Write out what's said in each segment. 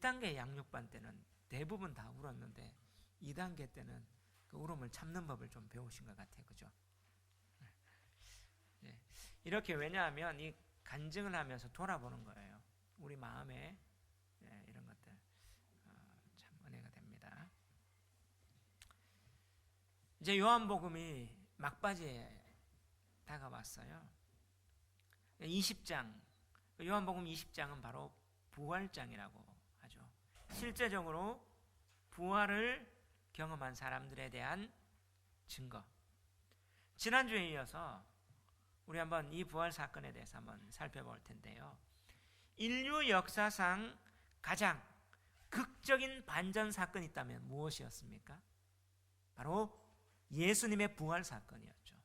1단계 양육반 때는 대부분 다 울었는데 2단계 때는 그 울음을 참는 법을 좀 배우신 것 같아요. 그죠? 네. 이렇게 왜냐하면 이 간증을 하면서 돌아보는 거예요. 우리 마음에 이런 것들 참 은혜가 됩니다. 이제 요한복음이 막바지에 다가왔어요. 20장, 요한복음 20장은 바로 부활장이라고 하죠. 실제적으로 부활을 경험한 사람들에 대한 증거. 지난주에 이어서 우리 한번 이 부활 사건에 대해서 한번 살펴볼 텐데요. 인류 역사상 가장 극적인 반전 사건이 있다면 무엇이었습니까? 바로 예수님의 부활 사건이었죠.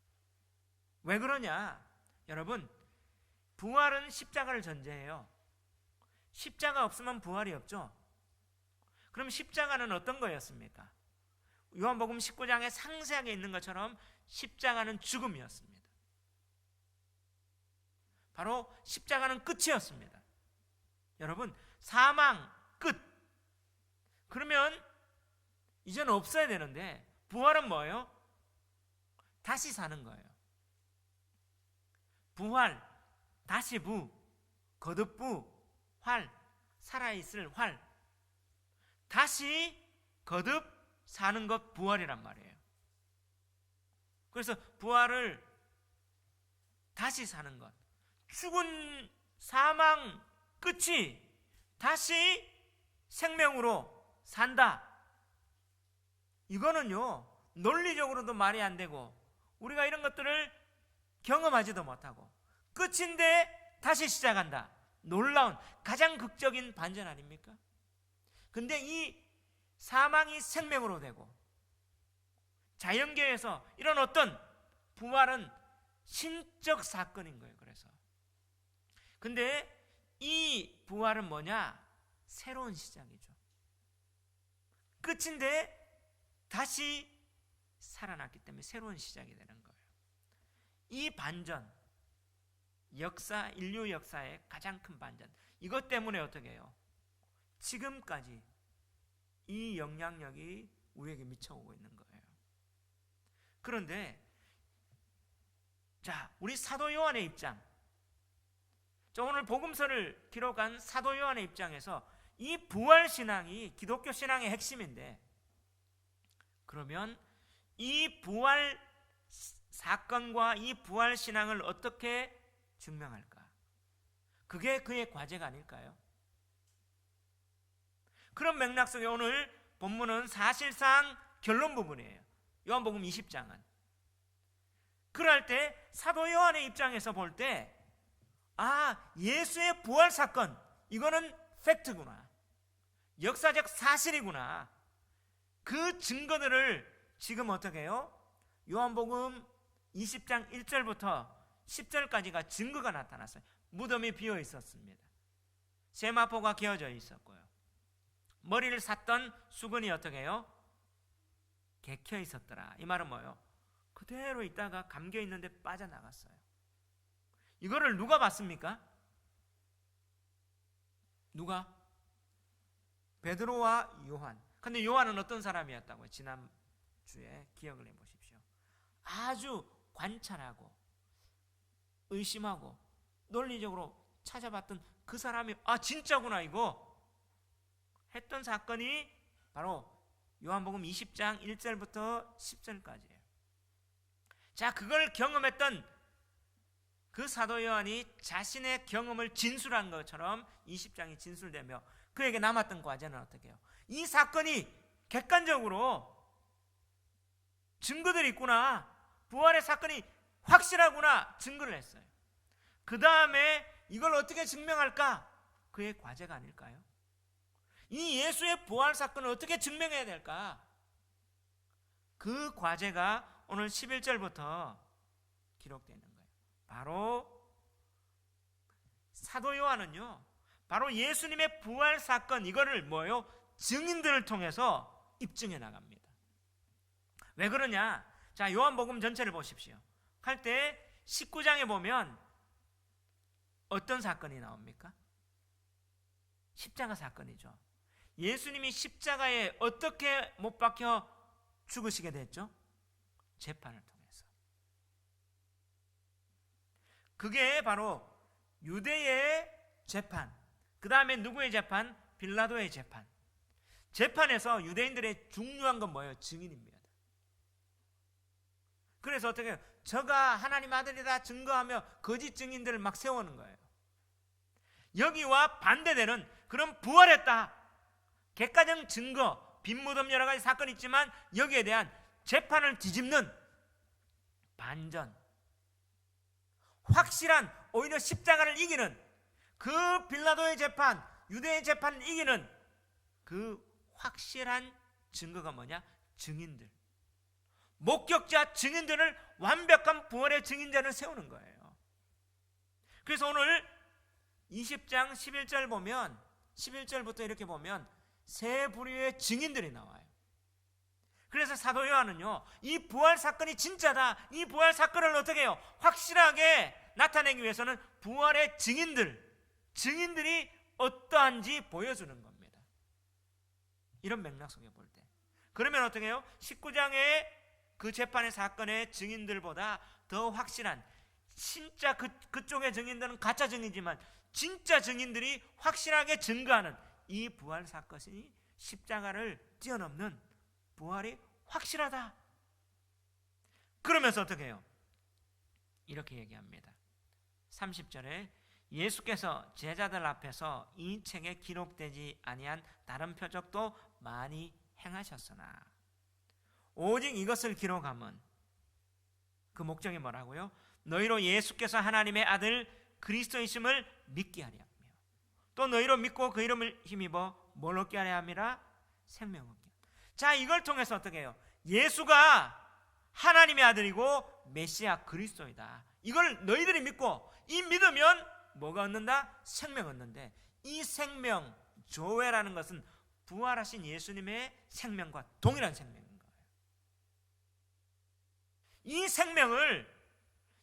왜 그러냐? 여러분, 부활은 십자가를 전제해요. 십자가 없으면 부활이 없죠. 그럼 십자가는 어떤 거였습니까? 요한복음 19장에 상세하게 있는 것처럼 십자가는 죽음이었습니다. 바로 십자가는 끝이었습니다. 여러분, 사망 끝. 그러면 이제는 없어야 되는데 부활은 뭐예요? 다시 사는 거예요. 부활, 다시 부, 거듭부, 활, 살아있을 활. 다시 거듭 사는 것 부활이란 말이에요. 그래서 부활을 다시 사는 것, 죽은 사망 끝이 다시 생명으로 산다. 이거는요, 논리적으로도 말이 안 되고 우리가 이런 것들을 경험하지도 못하고 끝인데 다시 시작한다. 놀라운 가장 극적인 반전 아닙니까? 근데 이 사망이 생명으로 되고 자연계에서 이런 어떤 부활은 신적 사건인 거예요. 그래서 근데 이 부활은 뭐냐? 새로운 시작이죠. 끝인데 다시 살아났기 때문에 새로운 시작이 되는 거예요. 이 반전, 역사, 인류 역사의 가장 큰 반전. 이것 때문에 어떻게 해요? 지금까지 이 영향력이 우리에게 미쳐오고 있는 거예요. 그런데 자, 우리 사도 요한의 입장, 오늘 복음서를 기록한 사도 요한의 입장에서 이 부활 신앙이 기독교 신앙의 핵심인데, 그러면 이 부활 사건과 이 부활 신앙을 어떻게 증명할까? 그게 그의 과제가 아닐까요? 그런 맥락 속에 오늘 본문은 사실상 결론 부분이에요. 요한복음 20장은. 그럴 때 사도 요한의 입장에서 볼 때, 아, 예수의 부활 사건, 이거는 팩트구나, 역사적 사실이구나. 그 증거들을 지금 어떻게 해요? 요한복음 20장 1절부터 10절까지가 증거가 나타났어요. 무덤이 비어 있었습니다. 세마포가 개어져 있었고요. 머리를 샀던 수건이 어떻게 해요? 개켜 있었더라. 이 말은 뭐예요? 그대로 있다가 감겨 있는데 빠져나갔어요. 이거를 누가 봤습니까? 누가? 베드로와 요한. 근데 요한은 어떤 사람이었다고요? 지난주에 기억을 해보십시오. 아주 관찰하고 의심하고 논리적으로 찾아봤던 그 사람이, 아, 진짜구나 이거 했던 사건이 바로 요한복음 20장 1절부터 10절까지예요. 자, 그걸 경험했던 그 사도 요한이 자신의 경험을 진술한 것처럼 20장이 진술되며 그에게 남았던 과제는 어떻게 해요? 이 사건이 객관적으로 증거들이 있구나, 부활의 사건이 확실하구나 증거를 했어요. 그 다음에 이걸 어떻게 증명할까? 그의 과제가 아닐까요? 이 예수의 부활 사건을 어떻게 증명해야 될까? 그 과제가 오늘 11절부터 기록되어 있는 거예요. 바로 사도 요한은요, 바로 예수님의 부활 사건, 이거를 뭐예요? 증인들을 통해서 입증해 나갑니다. 왜 그러냐? 자, 요한복음 전체를 보십시오. 할 때 19장에 보면 어떤 사건이 나옵니까? 십자가 사건이죠. 예수님이 십자가에 어떻게 못 박혀 죽으시게 됐죠? 재판을 통해서. 그게 바로 유대의 재판, 그 다음에 누구의 재판? 빌라도의 재판. 재판에서 유대인들의 중요한 건 뭐예요? 증인입니다. 그래서 어떻게 해요? 저가 하나님 아들이다 증거하며 거짓 증인들을 막 세우는 거예요. 여기와 반대되는 그런 부활했다, 객관적 증거, 빈무덤 여러 가지 사건이 있지만 여기에 대한 재판을 뒤집는 반전, 확실한, 오히려 십자가를 이기는, 그 빌라도의 재판, 유대의 재판을 이기는 그 확실한 증거가 뭐냐? 증인들, 목격자 증인들을 완벽한 부활의 증인자를 세우는 거예요. 그래서 오늘 20장 11절 보면, 11절부터 이렇게 보면 세 부류의 증인들이 나와요. 그래서 사도 요한은요, 이 부활 사건이 진짜다, 이 부활 사건을 어떻게 해요? 확실하게 나타내기 위해서는 부활의 증인들이 어떠한지 보여주는 겁니다. 이런 맥락 속에 볼 때. 그러면 어떻게 해요? 19장의 그 재판의 사건의 증인들보다 더 확실한, 진짜 그쪽의 증인들은 가짜 증인이지만 진짜 증인들이 확실하게 증거하는 이 부활 사건이 십자가를 뛰어넘는 부활이 확실하다. 그러면서 어떻게 해요? 이렇게 얘기합니다. 30절에 예수께서 제자들 앞에서 이 책에 기록되지 아니한 다른 표적도 많이 행하셨으나 오직 이것을 기록함은, 그 목적이 뭐라고요? 너희로 예수께서 하나님의 아들 그리스도이심을 믿게 하려 하며 또 너희로 믿고 그 이름을 힘입어 뭘 얻게 하려 함이라? 생명 얻게. 자, 이걸 통해서 어떻게 해요? 예수가 하나님의 아들이고 메시아 그리스도이다, 이걸 너희들이 믿고 이 믿으면 뭐가 얻는다? 생명 얻는데, 이 생명, 조회라는 것은 부활하신 예수님의 생명과 동일한 생명인 거예요. 이 생명을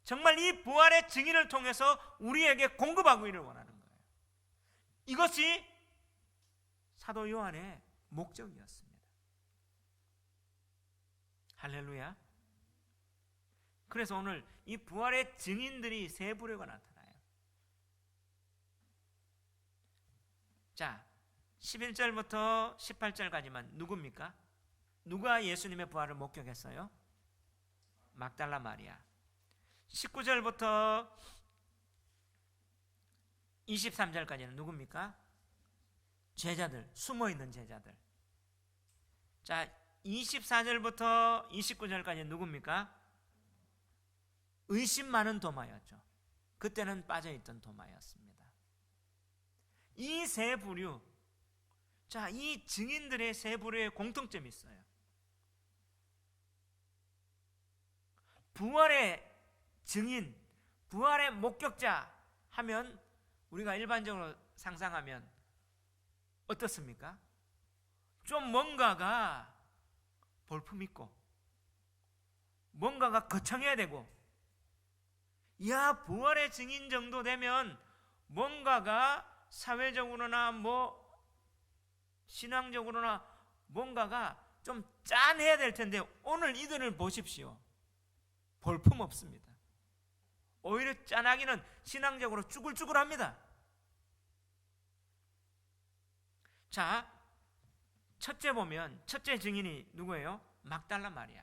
정말 이 부활의 증인을 통해서 우리에게 공급하고 이를 원하는 거예요. 이것이 사도 요한의 목적이었습니다. 할렐루야. 그래서 오늘 이 부활의 증인들이 세 부류가 나타나요. 자, 11절부터 18절까지만 누굽니까? 누가 예수님의 부활을 목격했어요? 막달라 마리아. 19절부터 23절까지는 누굽니까? 제자들, 숨어있는 제자들. 자, 24절부터 29절까지는 누굽니까? 의심 많은 도마였죠. 그때는 빠져있던 도마였습니다. 이 세 부류, 자, 이 증인들의 세 부류의 공통점이 있어요. 부활의 증인, 부활의 목격자 하면 우리가 일반적으로 상상하면 어떻습니까? 좀 뭔가가 볼품있고 뭔가가 거창해야 되고, 야, 부활의 증인 정도 되면 뭔가가 사회적으로나 뭐 신앙적으로나 뭔가가 좀 짠해야 될 텐데 오늘 이들을 보십시오. 볼품 없습니다. 오히려 짠하기는 신앙적으로 쭈글쭈글합니다. 자, 첫째 보면 첫째 증인이 누구예요? 막달라 마리아.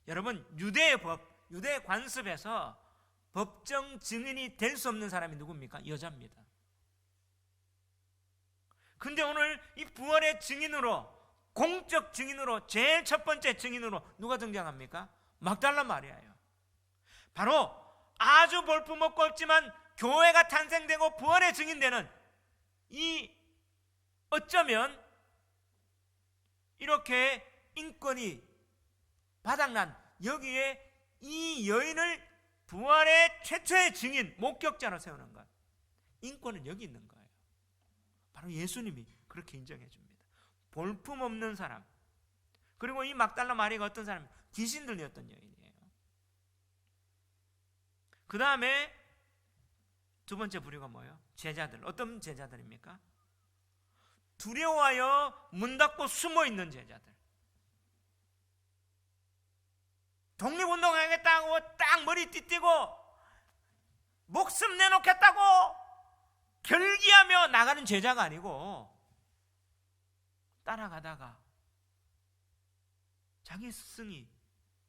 여러분, 유대의 법, 유대의 관습에서 법정 증인이 될 수 없는 사람이 누굽니까? 여자입니다. 근데 오늘 이 부활의 증인으로, 공적 증인으로, 제일 첫 번째 증인으로 누가 등장합니까? 막달라 마리아예요. 바로 아주 볼품없고 없지만 교회가 탄생되고 부활의 증인되는 이, 어쩌면 이렇게 인권이 바닥난 여기에 이 여인을 부활의 최초의 증인, 목격자로 세우는 것, 인권은 여기 있는 거예요. 바로 예수님이 그렇게 인정해 줍니다. 볼품없는 사람. 그리고 이 막달라 마리아가 어떤 사람? 귀신 들렸던 여인이에요. 그 다음에 두 번째 부류가 뭐예요? 제자들. 어떤 제자들입니까? 두려워하여 문 닫고 숨어 있는 제자들. 독립운동하겠다고 딱 머리 띠띠고 목숨 내놓겠다고 결기하며 나가는 제자가 아니고 따라가다가 자기 스승이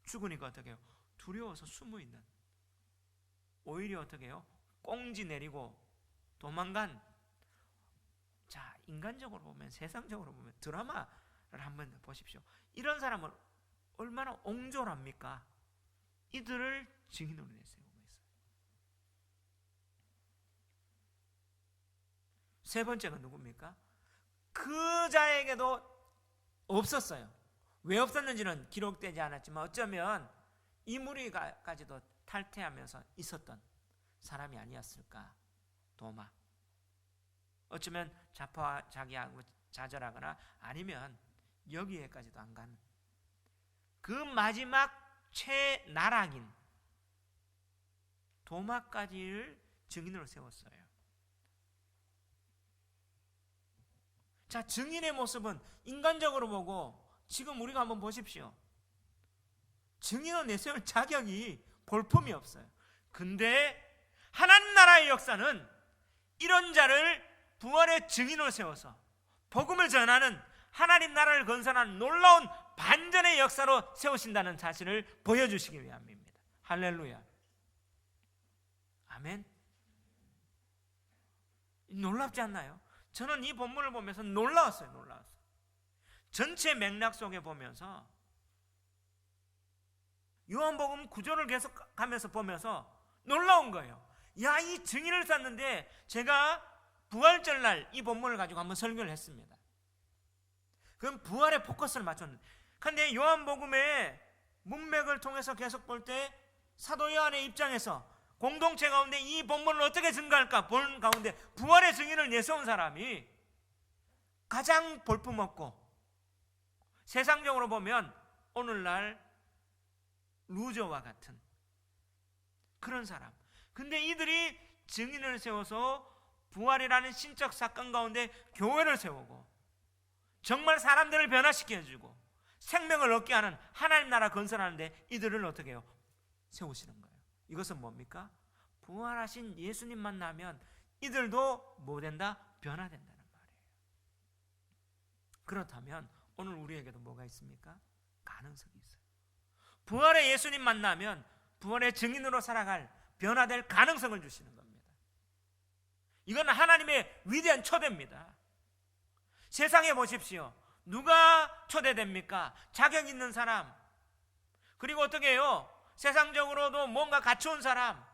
죽으니까 어떻게 해요? 두려워서 숨어 있는, 오히려 어떻게 해요? 꽁지 내리고 도망간. 자, 인간적으로 보면, 세상적으로 보면, 드라마를 한번 보십시오. 이런 사람은 얼마나 옹졸합니까? 이들을 증인으로 내세우고 있어요. 세 번째가 누굽니까? 그 자에게도 없었어요. 왜 없었는지는 기록되지 않았지만 어쩌면 이 무리까지도 탈퇴하면서 있었던 사람이 아니었을까. 도마. 어쩌면 자포자기하고 좌절하거나 아니면 여기에까지도 안 가는 그 마지막 최나락인 도마까지를 증인으로 세웠어요. 자, 증인의 모습은 인간적으로 보고 지금 우리가 한번 보십시오. 증인으로 내세울 자격이 볼품이 없어요. 근데 하나님 나라의 역사는 이런 자를 부활의 증인으로 세워서 복음을 전하는, 하나님 나라를 건설하는 놀라운 반전의 역사로 세우신다는 사실을 보여주시기 위함입니다. 할렐루야. 아멘. 놀랍지 않나요? 저는 이 본문을 보면서 놀라웠어요. 전체 맥락 속에 보면서 요한복음 구조를 계속 가면서 보면서 놀라운 거예요. 야, 이 증인을 쌌는데 제가 부활절날 이 본문을 가지고 한번 설교를 했습니다. 그럼 부활에 포커스를 맞췄는데, 근데 요한복음의 문맥을 통해서 계속 볼 때 사도 요한의 입장에서 공동체 가운데 이 본문을 어떻게 증거할까 보는 가운데 부활의 증인을 내세운 사람이 가장 볼품없고, 세상적으로 보면 오늘날 루저와 같은 그런 사람. 근데 이들이 증인을 세워서 부활이라는 신적 사건 가운데 교회를 세우고 정말 사람들을 변화시켜주고 생명을 얻게 하는 하나님 나라 건설하는데 이들을 어떻게 해요? 세우시는 거예요. 이것은 뭡니까? 부활하신 예수님 만나면 이들도 뭐 된다? 변화된다는 말이에요. 그렇다면 오늘 우리에게도 뭐가 있습니까? 가능성이 있어요. 부활의 예수님 만나면 부활의 증인으로 살아갈, 변화될 가능성을 주시는 겁니다. 이건 하나님의 위대한 초대입니다. 세상에 보십시오. 누가 초대됩니까? 자격 있는 사람, 그리고 어떻게 해요? 세상적으로도 뭔가 갖춘 사람,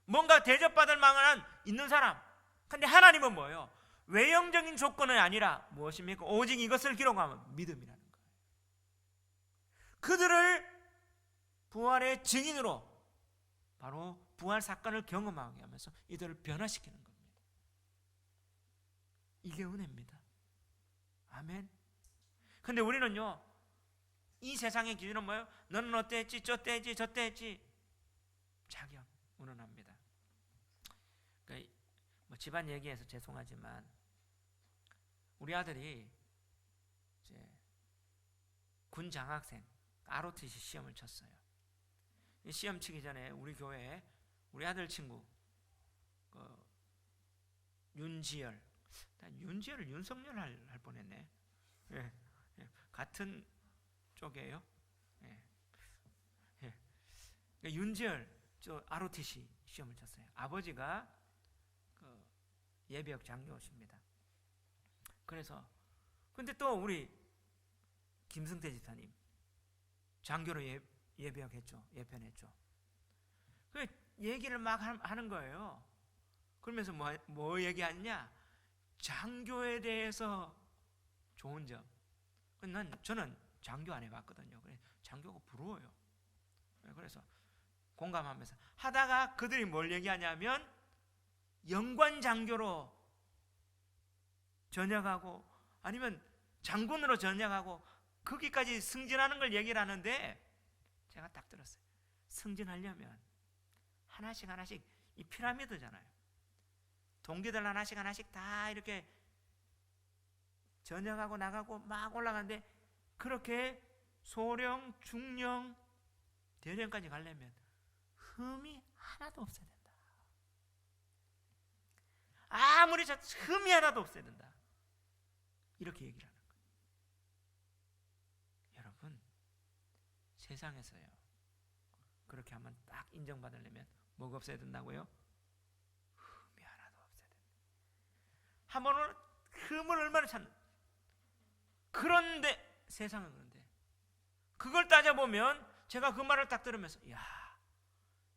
뭔가 대접받을 만한 있는 사람. 근데 하나님은 뭐예요? 외형적인 조건은 아니라 무엇입니까? 오직 이것을 기록하면 믿음이라는 거예요. 그들을 부활의 증인으로 바로 부활 사건을 경험하게 하면서 이들을 변화시키는 겁니다. 이게 은혜입니다. 아멘. 근데 우리는요, 이 세상의 기준은 뭐예요? 너는 어때 했지? 저때 했지? 저때 했지? 자격 운운합니다. 그러니까 뭐 집안 얘기해서 죄송하지만 우리 아들이 이제 군 장학생 ROTC 시험을 쳤어요. 이 시험 치기 전에 우리 교회에 우리 아들 친구 윤지열을 윤석열 할 뻔했네. 예, 예, 같은 쪽이에요. 예, 예. 그러니까 윤지열 저 ROTC 시험을 쳤어요. 아버지가 예비역 장교십니다. 그래서 근데 또 우리 김승태 집사님 장교로 예비역 했죠. 예편했죠. 그 얘기를 막 하는 거예요. 그러면서 뭐 얘기하냐? 장교에 대해서 좋은 점. 저는 장교 안 해봤거든요. 그래서 장교가 부러워요. 그래서 공감하면서 하다가 그들이 뭘 얘기하냐면 영관 장교로 전역하고 아니면 장군으로 전역하고 거기까지 승진하는 걸 얘기를 하는데 제가 딱 들었어요. 승진하려면 하나씩 이 피라미드잖아요. 동기들 하나씩 다 이렇게 전역하고 나가고 막 올라가는데 그렇게 소령, 중령, 대령까지 가려면 흠이 하나도 없어야 된다. 아무리 흠이 하나도 없어야 된다. 이렇게 얘기를 하는 거예요. 여러분, 세상에서요, 그렇게 하면 딱 인정받으려면 뭐가 없어야 된다고요? 흠이 하나도 없어야 된다. 한번 흠을 얼마나 찾는. 그런데 세상은 그런데 그걸 따져보면 제가 그 말을 딱 들으면서 야,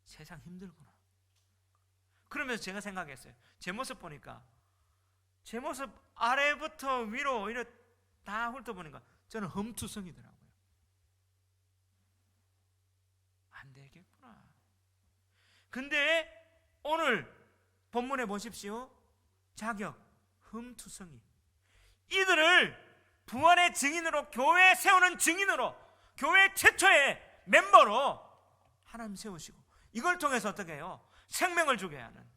세상 힘들구나. 그러면서 제가 생각했어요. 제 모습 보니까 제 모습 아래부터 위로 이렇게 다 훑어보니까 저는 험투성이더라고요. 안 되겠구나. 근데 오늘 본문에 보십시오. 자격, 흠투성이. 이들을 부활의 증인으로, 교회 세우는 증인으로, 교회 최초의 멤버로 하나님 세우시고, 이걸 통해서 어떻게 해요? 생명을 주게 하는,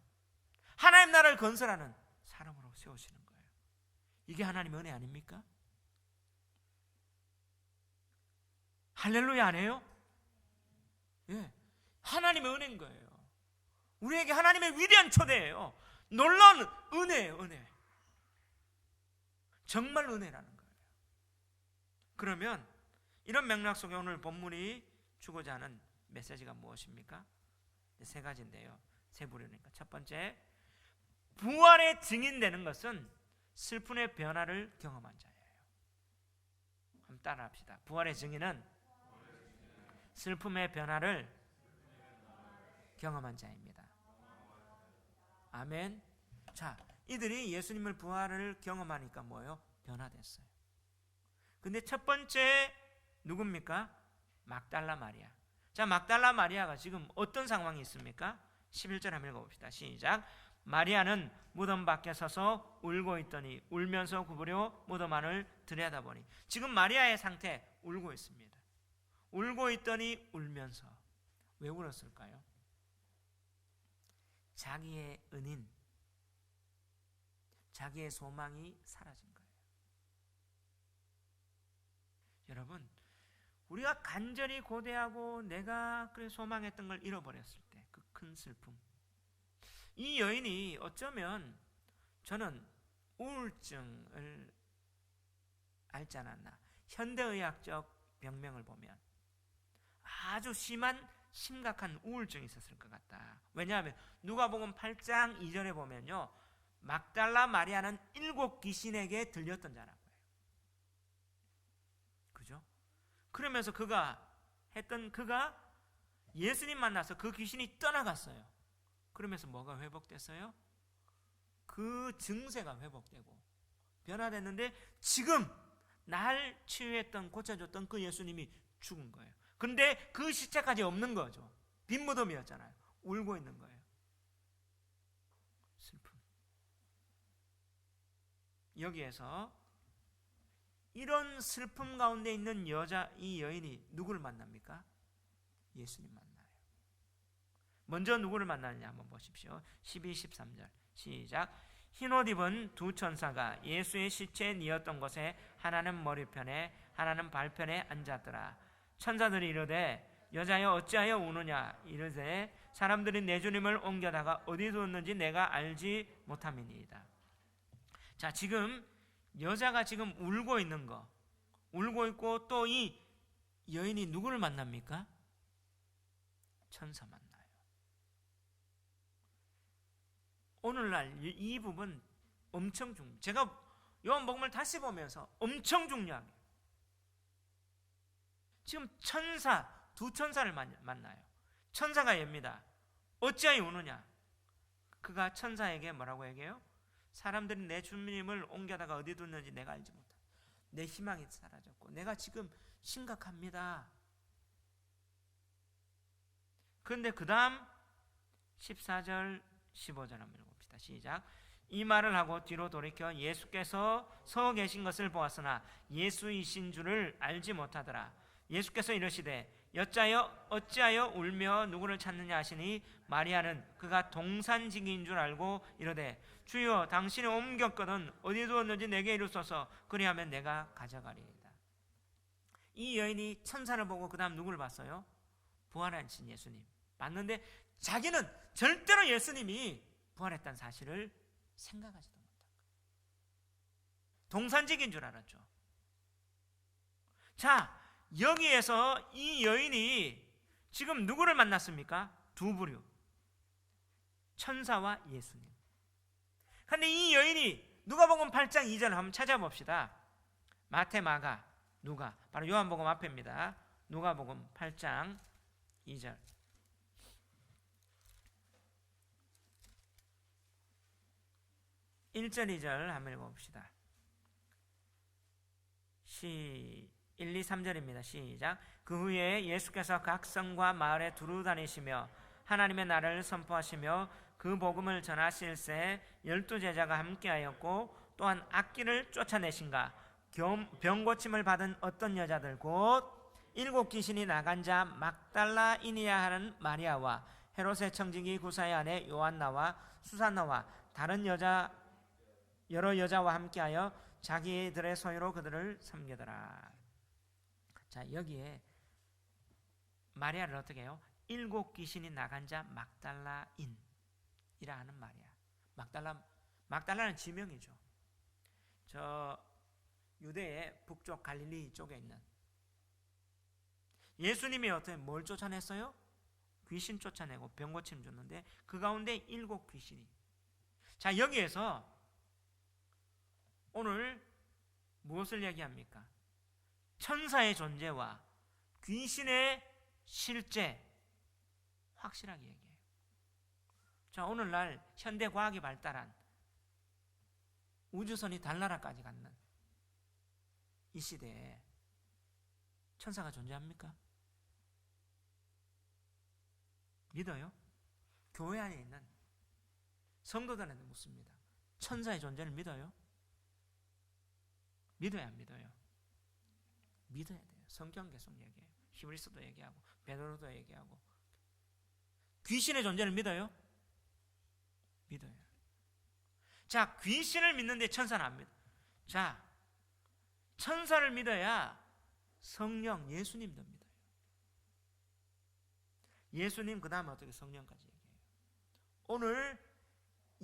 하나님 나라를 건설하는 사람으로 세우시는 거예요. 이게 하나님의 은혜 아닙니까? 할렐루야 안 해요? 예, 하나님의 은혜인 거예요. 우리에게 하나님의 위대한 초대예요. 놀라운 은혜예요. 은혜. 정말 은혜라는 거예요. 그러면 이런 맥락 속에 오늘 본문이 주고자 하는 메시지가 무엇입니까? 세 가지인데요. 세 부류니까. 첫 번째, 부활의 증인되는 것은 슬픔의 변화를 경험한 자예요. 한번 따라합시다. 부활의 증인은 슬픔의 변화를 경험한 자입니다. 아멘. 자, 이들이 예수님을 부활을 경험하니까 뭐예요? 변화됐어요. 근데 첫 번째 누굽니까? 막달라 마리아. 자, 막달라 마리아가 지금 어떤 상황이 있습니까? 11절 한번 읽어봅시다. 시작. 마리아는 무덤 밖에 서서 울고 있더니 울면서 구부려 무덤 안을 들여다보니, 지금 마리아의 상태 울고 있습니다. 울고 있더니 울면서. 왜 울었을까요? 자기의 은인, 자기의 소망이 사라진 거예요. 여러분, 우리가 간절히 고대하고 내가 그래 소망했던 걸 잃어버렸을 때 그 큰 슬픔, 이 여인이 어쩌면 저는 우울증을 앓지 않았나. 현대의학적 병명을 보면 아주 심각한 우울증이 있었을 것 같다. 왜냐하면 누가복음 8장 2절에 보면요, 막달라 마리아는 7 귀신에게 들렸던 자라고요. 그죠? 그러면서 그가 예수님 만나서 그 귀신이 떠나갔어요. 그러면서 뭐가 회복됐어요? 그 증세가 회복되고 변화됐는데, 지금 날 치유했던, 고쳐줬던 그 예수님이 죽은 거예요. 근데 그 시체까지 없는 거죠. 빈 무덤이었잖아요. 울고 있는 거예요. 슬픔. 여기에서 이런 슬픔 가운데 있는 이 여인이 누구를 만납니까? 예수님 만나요. 먼저 누구를 만나느냐 한번 보십시오. 12, 13절 시작. 흰옷 입은 2 천사가 예수의 시체에 뉘었던 곳에 하나는 머리편에 하나는 발편에 앉았더라. 천사들이 이르되 여자여 어찌하여 우느냐. 이르되 사람들이 내 주님을 옮겨다가 어디 두었는지 내가 알지 못함이니이다. 자, 지금 여자가 지금 울고 있는 거, 울고 있고, 또 이 여인이 누구를 만납니까? 천사 만나요. 오늘날 이 부분 엄청 중요해요. 제가 요한복음을 다시 보면서 엄청 중요하게, 지금 2 천사를 만나요. 천사가 얘입니다. 어찌하여 우느냐. 그가 천사에게 뭐라고 얘기해요? 사람들이 내 주님을 옮겨다가 어디 뒀는지 내가 알지 못한다. 내 희망이 사라졌고 내가 지금 심각합니다. 그런데 그 다음 14절 15절 한번 읽어봅시다. 시작. 이 말을 하고 뒤로 돌이켜 예수께서 서 계신 것을 보았으나 예수이신 줄을 알지 못하더라. 예수께서 이르시되 어찌하여 울며 누구를 찾느냐 하시니 마리아는 그가 동산지기인 줄 알고 이르되 주여 당신이 옮겼거든 어디에 두었는지 내게 이루소서 그리하면 내가 가져가리이다. 이 여인이 천사를 보고 그 다음 누구를 봤어요? 부활하신 예수님 봤는데 자기는 절대로 예수님이 부활했다는 사실을 생각하지도 못한 거예요. 동산지기인 줄 알았죠. 자, 여기에서 이 여인이 지금 누구를 만났습니까? 두 부류, 천사와 예수님. 그런데 이 여인이 누가복음 8장 2절 한번 찾아봅시다. 마태, 마가, 누가, 바로 요한복음 앞입니다. 누가복음 8장 2절. 1절 2절 한번 읽어봅시다. 1, 2, 3절입니다. 시작. 그 후에 예수께서 각 성과 마을에 두루 다니시며 하나님의 나라를 선포하시며 그 복음을 전하실새 12제자가 함께하였고 또한 악귀를 쫓아내신가 병 고침을 받은 어떤 여자들 곧 7 귀신이 나간 자 막달라이니아 하는 마리아와 헤롯의 청지기 구사의 아내 요한나와 수산나와 다른 여러 여자와 함께하여 자기들의 소유로 그들을 섬기더라. 자, 여기에 마리아를 어떻게 해요? 7 귀신이 나간 자 막달라인이라 하는 마리아. 막달라는 지명이죠. 저 유대의 북쪽 갈릴리 쪽에 있는 예수님이 어떻게 뭘 쫓아냈어요? 귀신 쫓아내고 병 고침 줬는데 그 가운데 7 귀신이. 자, 여기에서 오늘 무엇을 얘기합니까? 천사의 존재와 귀신의 실제 확실하게 얘기해요. 자, 오늘날 현대 과학이 발달한 우주선이 달나라까지 갔는 이 시대에 천사가 존재합니까? 믿어요? 교회 안에 있는 성도들한테 묻습니다. 천사의 존재를 믿어요? 믿어야 안 믿어요? 믿어야 돼요. 성경 계속 얘기해요. 히브리서도 얘기하고 베드로도 얘기하고. 귀신의 존재를 믿어요? 믿어요. 자, 귀신을 믿는데 천사는 안 믿어요. 자, 천사를 믿어야 성령 예수님도 믿어요. 예수님 그 다음에 어떻게 성령까지 얘기해요. 오늘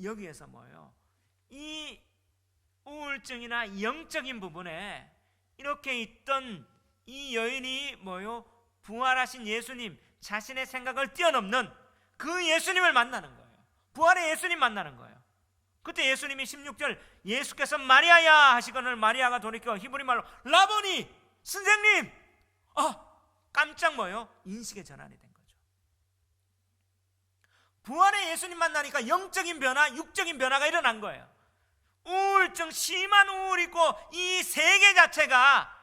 여기에서 뭐예요? 이 우울증이나 영적인 부분에 이렇게 있던 이 여인이 뭐요? 부활하신 예수님 자신의 생각을 뛰어넘는 그 예수님을 만나는 거예요. 부활의 예수님 만나는 거예요. 그때 예수님이 16절 예수께서 마리아야 하시거늘 마리아가 돌이켜 히브리 말로 라보니 선생님 깜짝 뭐예요? 인식의 전환이 된 거죠. 부활의 예수님 만나니까 영적인 변화, 육적인 변화가 일어난 거예요. 우울증, 심한 우울이 있고 이 세계 자체가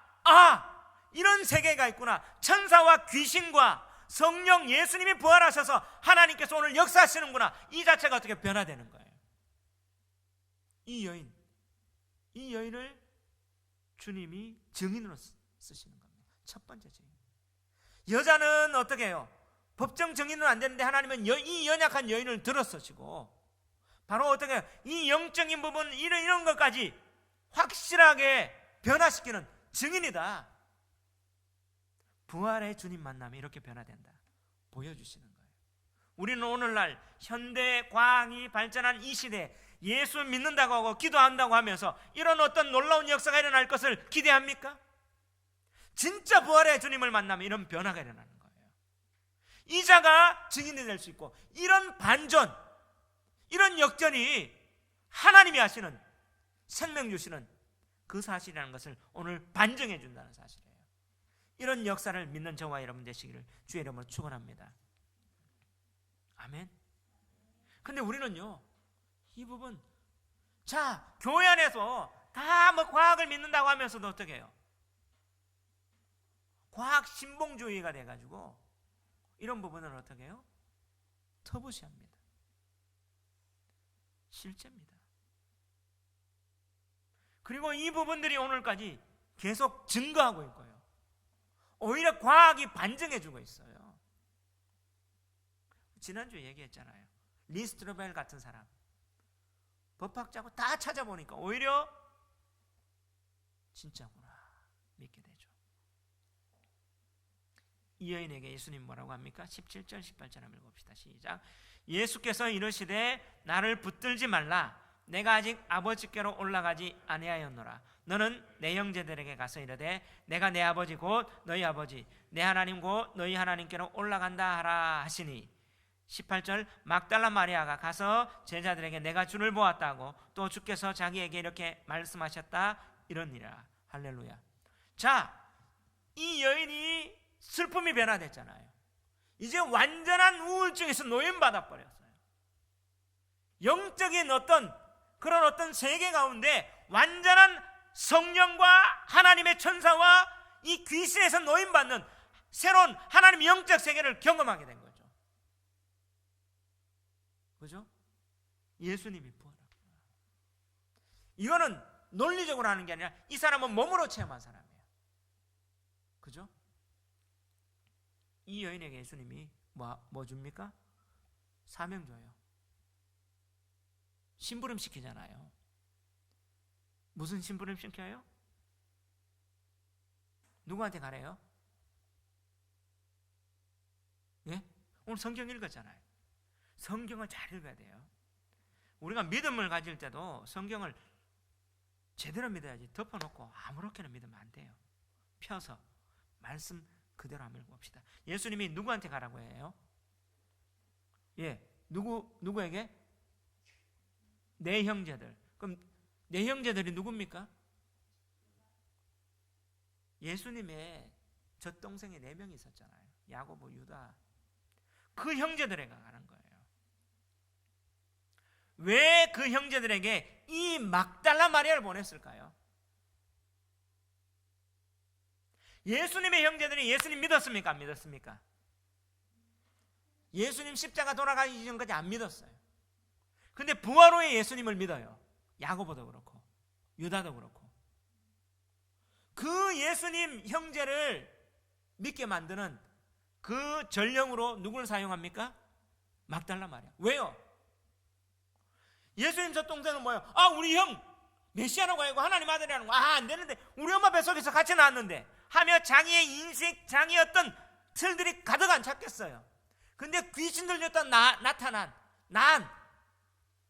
이런 세계가 있구나. 천사와 귀신과 성령 예수님이 부활하셔서 하나님께서 오늘 역사하시는구나. 이 자체가 어떻게 변화되는 거예요. 이 여인을 주님이 증인으로 쓰시는 겁니다. 첫 번째 증인. 여자는 어떻게 해요? 법정 증인은 안 되는데 하나님은 이 연약한 여인을 들어서시고 바로 어떻게 해요? 이 영적인 부분 이런 것까지 확실하게 변화시키는 증인이다. 부활의 주님 만남이 이렇게 변화된다. 보여주시는 거예요. 우리는 오늘날 현대 과학이 발전한 이 시대에 예수 믿는다고 하고 기도한다고 하면서 이런 어떤 놀라운 역사가 일어날 것을 기대합니까? 진짜 부활의 주님을 만나면 이런 변화가 일어나는 거예요. 이자가 증인이 될 수 있고 이런 반전, 이런 역전이 하나님이 하시는 생명 주시는 그 사실이라는 것을 오늘 반증해 준다는 사실이에요. 이런 역사를 믿는 저와 여러분 되시기를 주의 이름으로 축원합니다. 아멘. 근데 우리는요 이 부분, 자, 교회 안에서 다 뭐 과학을 믿는다고 하면서도 어떻게 해요? 과학 신봉주의가 돼가지고 이런 부분을 어떻게 해요? 터부시합니다. 실제입니다. 그리고 이 부분들이 오늘까지 계속 증거하고 있고요. 오히려 과학이 반증해주고 있어요. 지난주에 얘기했잖아요. 리스트로벨 같은 사람 법학자고 다 찾아보니까 오히려 진짜구나 믿게 되죠. 이 여인에게 예수님 뭐라고 합니까? 17절 18절 한번 읽어봅시다. 시작. 예수께서 이르시되 나를 붙들지 말라. 내가 아직 아버지께로 올라가지 아니하였노라. 너는 내 형제들에게 가서 이르되 내가 내 아버지 곧 너희 아버지 내 하나님 곧 너희 하나님께로 올라간다 하라 하시니. 18절 막달라 마리아가 가서 제자들에게 내가 주를 보았다고 또 주께서 자기에게 이렇게 말씀하셨다 이러니라. 할렐루야. 자, 이 여인이 슬픔이 변화됐잖아요. 이제 완전한 우울증에서 노인받아 버렸어요. 영적인 그런 어떤 세계 가운데 완전한 성령과 하나님의 천사와 이 귀신에서 노인받는 새로운 하나님의 영적 세계를 경험하게 된 거죠. 그죠? 예수님이 부활합니다. 이거는 논리적으로 하는 게 아니라 이 사람은 몸으로 체험한 사람이에요. 그죠? 이 여인에게 예수님이 뭐 줍니까? 사명 줘요. 심부름 시키잖아요. 무슨 심부름 시켜요? 누구한테 가래요? 예? 오늘 성경 읽었잖아요. 성경을 잘 읽어야 돼요. 우리가 믿음을 가질 때도 성경을 제대로 믿어야지. 덮어놓고 아무렇게나 믿으면 안 돼요. 펴서 말씀 그대로 한번 읽어봅시다. 예수님이 누구한테 가라고 해요? 예, 누구에게? 내 형제들. 그럼 내 형제들이 누굽니까? 예수님의 젖동생이 4명이 있었잖아요. 야고보, 유다. 그 형제들에게 가는 거예요. 왜 그 형제들에게 이 막달라 마리아를 보냈을까요? 예수님의 형제들이 예수님 믿었습니까? 안 믿었습니까? 예수님 십자가 돌아가기 전까지 안 믿었어요. 근데 부활 후에 예수님을 믿어요. 야고보도 그렇고 유다도 그렇고. 그 예수님 형제를 믿게 만드는 그 전령으로 누구를 사용합니까? 막달라 마리아. 왜요? 예수님 저 동생은 뭐예요? 우리 형 메시아라고 하고 하나님 아들이라는 거. 안 되는데 우리 엄마 뱃속에서 같이 나왔는데 하며 자기의 인식, 자기의 어떤 틀들이 가득 안 찼겠어요. 근데 귀신 들렸다 나타난 난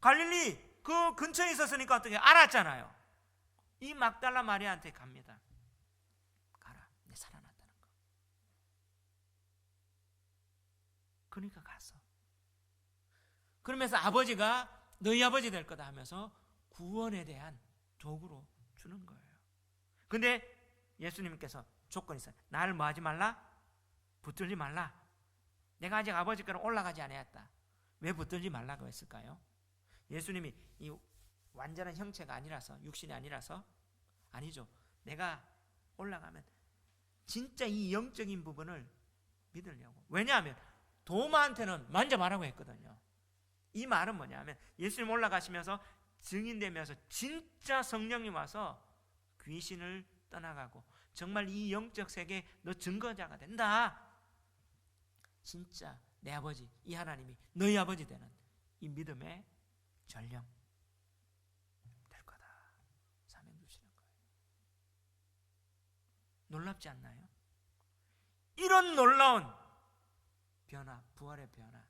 갈릴리 그 근처에 있었으니까 어떻게 알았잖아요. 이 막달라 마리아한테 갑니다. 가라, 내 살아났다는 거. 그러니까 가서 그러면서 아버지가 너희 아버지 될 거다 하면서 구원에 대한 도구로 주는 거예요. 근데 예수님께서 조건이 있어요. 나를 뭐 하지 말라? 붙들지 말라. 내가 아직 아버지께로 올라가지 아니했다. 왜 붙들지 말라고 했을까요? 예수님이 이 완전한 형체가 아니라서, 육신이 아니라서? 아니죠. 내가 올라가면 진짜 이 영적인 부분을 믿으려고. 왜냐하면 도마한테는 만져봐라고 했거든요. 이 말은 뭐냐면 예수님 올라가시면서 증인되면서 진짜 성령이 와서 귀신을 떠나가고 정말 이 영적 세계에 너 증거자가 된다. 진짜 내 아버지, 이 하나님이 너희 아버지 되는 이 믿음의 전령 될 거다. 사명 주시는 거예요. 놀랍지 않나요? 이런 놀라운 변화, 부활의 변화,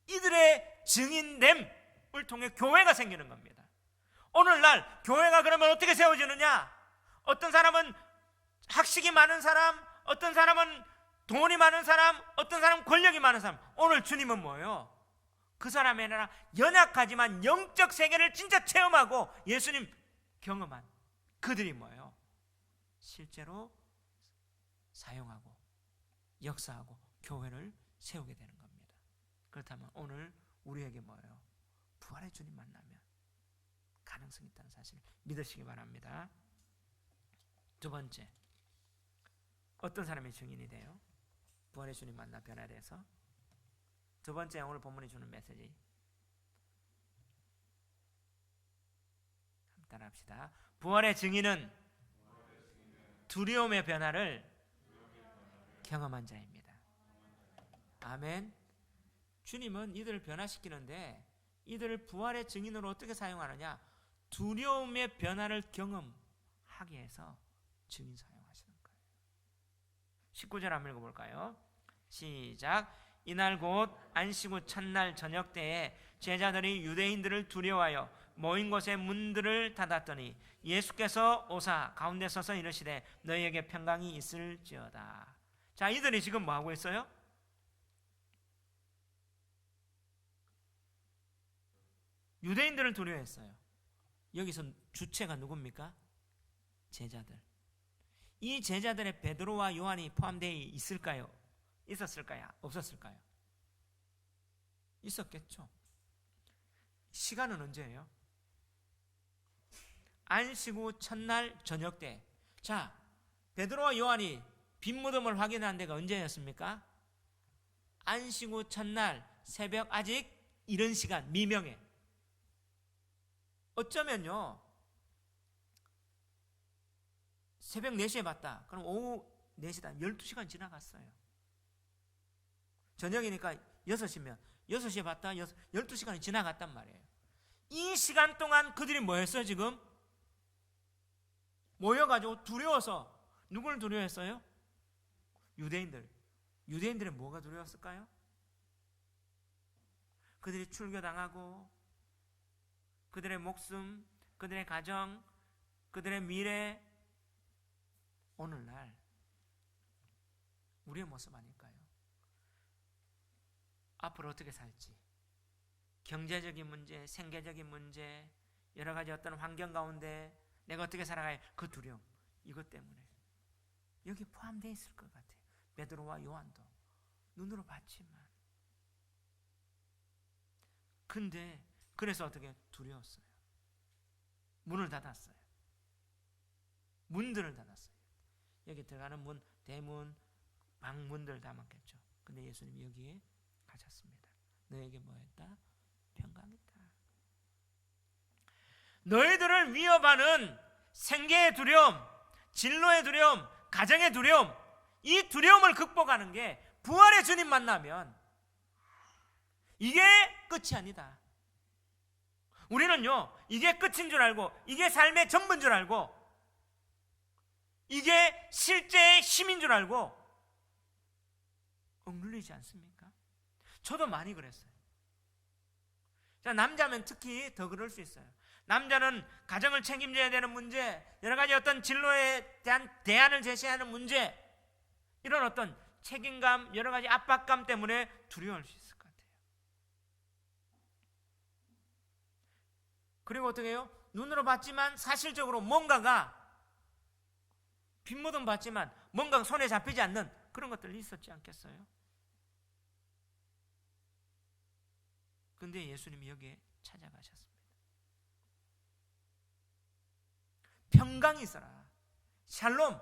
이들의 증인됨을 통해 교회가 생기는 겁니다. 오늘날 교회가 그러면 어떻게 세워지느냐? 어떤 사람은 학식이 많은 사람, 어떤 사람은 돈이 많은 사람, 어떤 사람은 권력이 많은 사람. 오늘 주님은 뭐예요? 그 사람이 아니라 연약하지만 영적 세계를 진짜 체험하고 예수님 경험한 그들이 뭐예요? 실제로 사용하고 역사하고 교회를 세우게 되는 겁니다. 그렇다면 오늘 우리에게 뭐예요? 부활의 주님 만나면 가능성이 있다는 사실을 믿으시기 바랍니다. 두 번째, 어떤 사람이 증인이 돼요? 부활의 주님 만나 변화돼서. 두 번째, 오늘 본문이 주는 메시지 한번 따라합시다. 부활의 증인은 두려움의 변화를 경험한 자입니다. 아멘. 주님은 이들을 변화시키는데 이들을 부활의 증인으로 어떻게 사용하느냐? 두려움의 변화를 경험하게 해서 증인 사용하시는 거예요. 19절 한번 읽어볼까요? 시작. 이날 곧 안식 후 첫날 저녁 때에 제자들이 유대인들을 두려워하여 모인 곳의 문들을 닫았더니 예수께서 오사 가운데 서서 이르시되 너희에게 평강이 있을지어다. 자, 이들이 지금 뭐 하고 있어요? 유대인들을 두려워했어요. 여기서 주체가 누굽니까? 제자들. 이 제자들의 베드로와 요한이 포함되어 있을까요? 있었을까요? 없었을까요? 있었겠죠. 시간은 언제예요? 안식 후 첫날 저녁 때. 자, 베드로와 요한이 빈 무덤을 확인한 데가 언제였습니까? 안식 후 첫날 새벽 아직 이른 시간, 미명에. 어쩌면요, 새벽 4시에 봤다. 그럼 오후 4시다. 12시간 지나갔어요. 저녁이니까 6시면 6시에 봤다. 12시간이 지나갔단 말이에요. 이 시간 동안 그들이 뭐 했어요? 지금 모여가지고 두려워서. 누구를 두려워했어요? 유대인들. 유대인들은 뭐가 두려웠을까요? 그들이 출교당하고 그들의 목숨, 그들의 가정, 그들의 미래, 오늘날 우리의 모습 아닐까요? 앞으로 어떻게 살지, 경제적인 문제, 생계적인 문제, 여러 가지 어떤 환경 가운데 내가 어떻게 살아가야, 그 두려움, 이것 때문에 여기 포함되어 있을 것 같아요. 베드로와 요한도 눈으로 봤지만, 근데 그래서 어떻게 두려웠어요. 문을 닫았어요. 문들을 닫았어요. 여기 들어가는 문, 대문, 방문들 다 막혔죠. 근데 예수님이 여기에 가셨습니다. 너에게 뭐 했다? 평강했다. 너희들을 위협하는 생계의 두려움, 진로의 두려움, 가정의 두려움, 이 두려움을 극복하는 게 부활의 주님 만나면 이게 끝이 아니다. 우리는요, 이게 끝인 줄 알고, 이게 삶의 전부인 줄 알고, 이게 실제의 힘인 줄 알고 억눌리지 않습니까? 저도 많이 그랬어요. 자, 남자면 특히 더 그럴 수 있어요. 남자는 가정을 책임져야 되는 문제, 여러 가지 어떤 진로에 대한 대안을 제시하는 문제, 이런 어떤 책임감, 여러 가지 압박감 때문에 두려워할 수 있을 것 같아요. 그리고 어떻게 해요? 눈으로 봤지만 사실적으로 뭔가가, 빈무덤 봤지만 뭔가 손에 잡히지 않는 그런 것들이 있었지 않겠어요? 근데 예수님이 여기에 찾아가셨습니다. 평강이 있어라. 샬롬.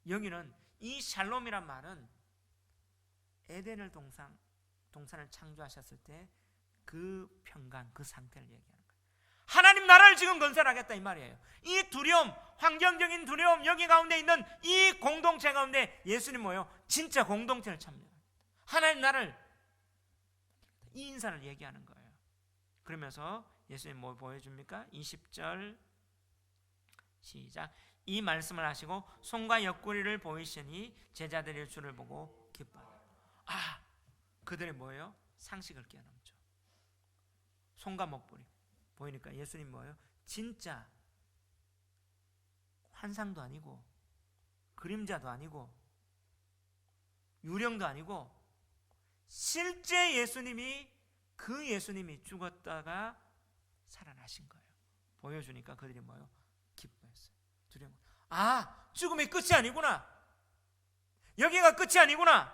여기는 이 샬롬이란 말은 에덴을 동산을 창조하셨을 때 그 평강, 그 상태를 얘기하는 거예요. 하나님 나라를 지금 건설하겠다 이 말이에요. 이 두려움, 환경적인 두려움, 여기 가운데 있는 이 공동체 가운데 예수님 뭐예요? 진짜 공동체를 참여합니다. 하나님 나라를, 이 인사를 얘기하는 거예요. 그러면서 예수님 뭐 보여줍니까? 20절 시작. 이 말씀을 하시고 손과 옆구리를 보이시니 제자들이 주를 보고 기뻐하더라. 아, 그들의 뭐예요? 상식을 깨어넘죠. 손과 목부리 보이니까 예수님 뭐예요? 진짜 환상도 아니고 그림자도 아니고 유령도 아니고 실제 예수님이, 그 예수님이 죽었다가 살아나신 거예요. 보여주니까 그들이 뭐예요? 기뻐했어요. 두려움. 아, 죽음이 끝이 아니구나. 여기가 끝이 아니구나.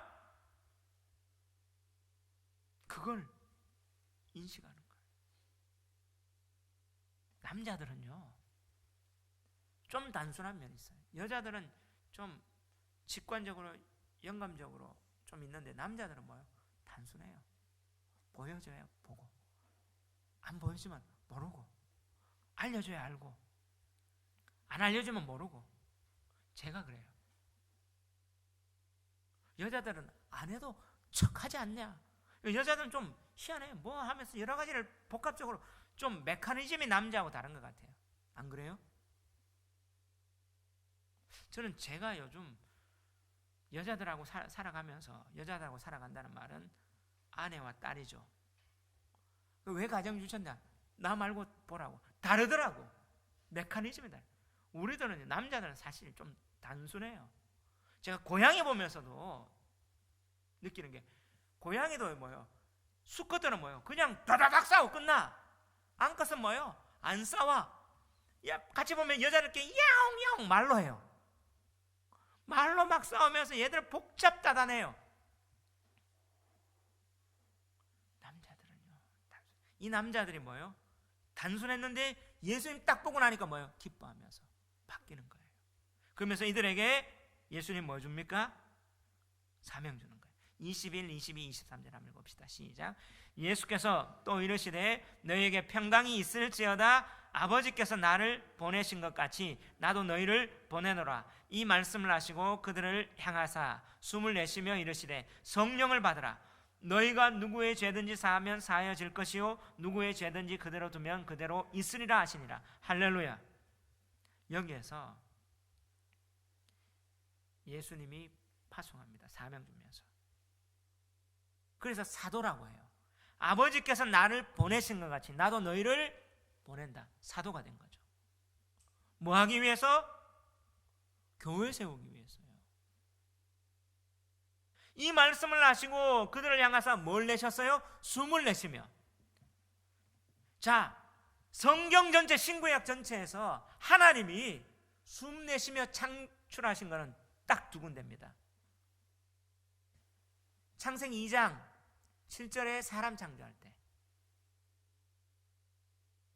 그걸 인식하는 거예요. 남자들은요, 좀 단순한 면이 있어요. 여자들은 좀 직관적으로, 영감적으로 좀 있는데 남자들은 뭐예요? 단순해요. 보여줘야 보고, 안 보여주면 모르고, 알려줘야 알고, 안 알려주면 모르고. 제가 그래요. 여자들은 안 해도 척하지 않냐? 여자들은 좀 희한해. 뭐 하면서 여러 가지를 복합적으로 좀 메커니즘이 남자하고 다른 것 같아요. 안 그래요? 저는 제가 요즘 여자들하고 살아가면서, 여자들하고 살아간다는 말은 아내와 딸이죠. 왜 가정 유치냐? 나 말고 보라고. 다르더라고. 메커니즘이 다르. 우리들은, 남자들은 사실 좀 단순해요. 제가 고양이 보면서도 느끼는 게, 고양이도 뭐요? 수컷들은 뭐요? 그냥 다다닥 싸우고 끝나. 암컷은 뭐요? 안 싸워. 야, 같이 보면 여자들끼리 야옹야옹 말로 해요. 말로 막 싸우면서 얘들 복잡다단해요. 남자들은요, 이 남자들이 뭐요? 단순했는데 예수님 딱 보고 나니까 뭐요? 기뻐하면서 바뀌는 거예요. 그러면서 이들에게 예수님 뭐 줍니까? 사명 주는 거예요. 21, 22, 23절 한번 읽읍시다. 시작. 예수께서 또 이르시되 너희에게 평강이 있을지어다. 아버지께서 나를 보내신 것 같이 나도 너희를 보내노라. 이 말씀을 하시고 그들을 향하사 숨을 내쉬며 이르시되 성령을 받으라. 너희가 누구의 죄든지 사하면 사하여질 것이요 누구의 죄든지 그대로 두면 그대로 있으리라 하시니라. 할렐루야. 여기에서 예수님이 파송합니다. 사명 주면서. 그래서 사도라고 해요. 아버지께서 나를 보내신 것 같이 나도 너희를 보낸다. 사도가 된 거죠. 뭐 하기 위해서? 교회 세우기 위해서요. 이 말씀을 하시고 그들을 향하사 뭘 내셨어요? 숨을 내쉬며. 자, 성경 전체, 신구약 전체에서 하나님이 숨 내쉬며 창출하신 것은 딱 두 군데입니다. 창세기 2장 7절에 사람 창조할 때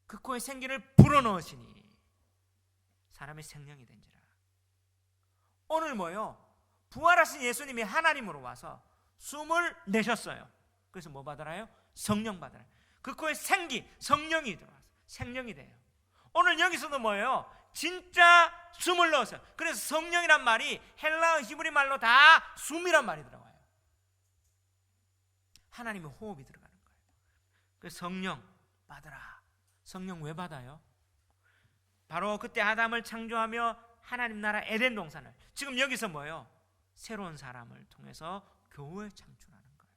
그 코에 생기를 불어넣으시니 사람의 생명이 된지라. 오늘 뭐요? 부활하신 예수님이 하나님으로 와서 숨을 내셨어요. 그래서 뭐 받아라요? 성령 받아라요. 그 코에 생기, 성령이 들어와서 생명이 돼요. 오늘 여기서도 뭐예요? 진짜 숨을 넣었어요. 그래서 성령이란 말이 헬라어, 히브리 말로 다 숨이란 말이 들어와요. 하나님의 호흡이 들어가는 거예요. 그래서 성령 받으라. 성령 왜 받아요? 바로 그때 아담을 창조하며 하나님 나라 에덴 동산을, 지금 여기서 뭐예요? 새로운 사람을 통해서 교회 창출하는 거예요.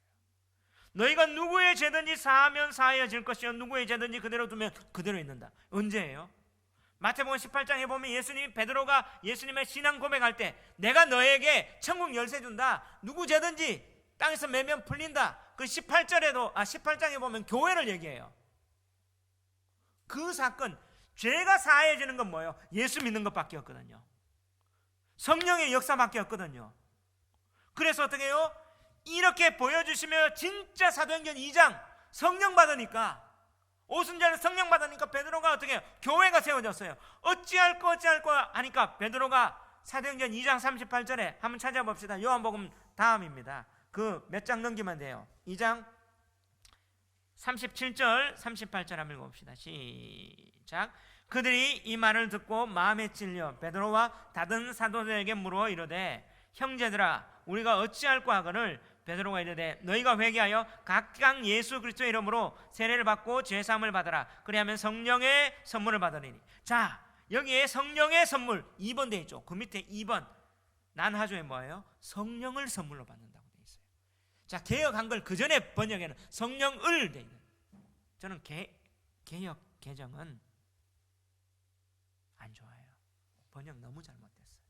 너희가 누구의 죄든지 사하면 사하여질 것이요 누구의 죄든지 그대로 두면 그대로 있는다. 언제예요? 마태복음 18장에 보면 예수님이, 베드로가 예수님의 신앙 고백할 때 내가 너에게 천국 열쇠 준다. 누구 죄든지 땅에서 매면 풀린다. 그 18장에 보면 교회를 얘기해요. 그 사건, 죄가 사해지는 건 뭐예요? 예수 믿는 것밖에 없거든요. 성령의 역사밖에 없거든요. 그래서 어떻게 해요? 이렇게 보여주시며 진짜 사도행전 2장 성령 받으니까, 오순절에 성령 받으니까 베드로가 어떻게 해요? 교회가 세워졌어요. 어찌할 거 하니까 베드로가 사도행전 2장 38절에 한번 찾아봅시다. 요한복음 다음입니다. 그 몇 장 넘기면 돼요. 2장 37절 38절 한번 읽어봅시다. 시작. 그들이 이 말을 듣고 마음에 찔려 베드로와 다른 사도들에게 물어 이르되 형제들아 우리가 어찌할꼬 하거늘 베드로가 이르되 너희가 회개하여 각각 예수 그리스도의 이름으로 세례를 받고 죄사함을 받으라. 그리하면 성령의 선물을 받으리니. 자, 여기에 성령의 선물 2번 되어 있죠. 그 밑에 2번 난하조에 뭐예요? 성령을 선물로 받는다고 되어 있어요. 자, 개혁 한글 그 전에 번역에는 성령을 되어 있는. 저는 개혁 개정은 안 좋아해요. 번역 너무 잘못됐어요.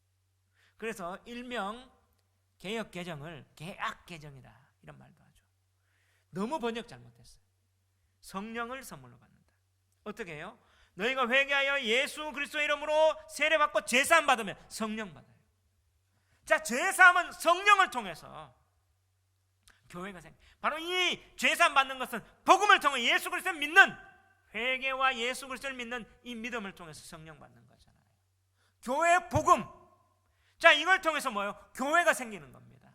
그래서 일명 개혁 개정을 개악 개정이다 이런 말도 하죠. 너무 번역 잘못됐어요. 성령을 선물로 받는다. 어떻게 해요? 너희가 회개하여 예수 그리스도의 이름으로 세례받고 제사함 받으면 성령 받아요. 자, 제사함은 성령을 통해서 교회가 바로 이 제사함 받는 것은 복음을 통해 예수 그리스도를 믿는, 회개와 예수 그리스도를 믿는 이 믿음을 통해서 성령 받는 거잖아요. 교회의 복음. 자, 이걸 통해서 뭐예요? 교회가 생기는 겁니다.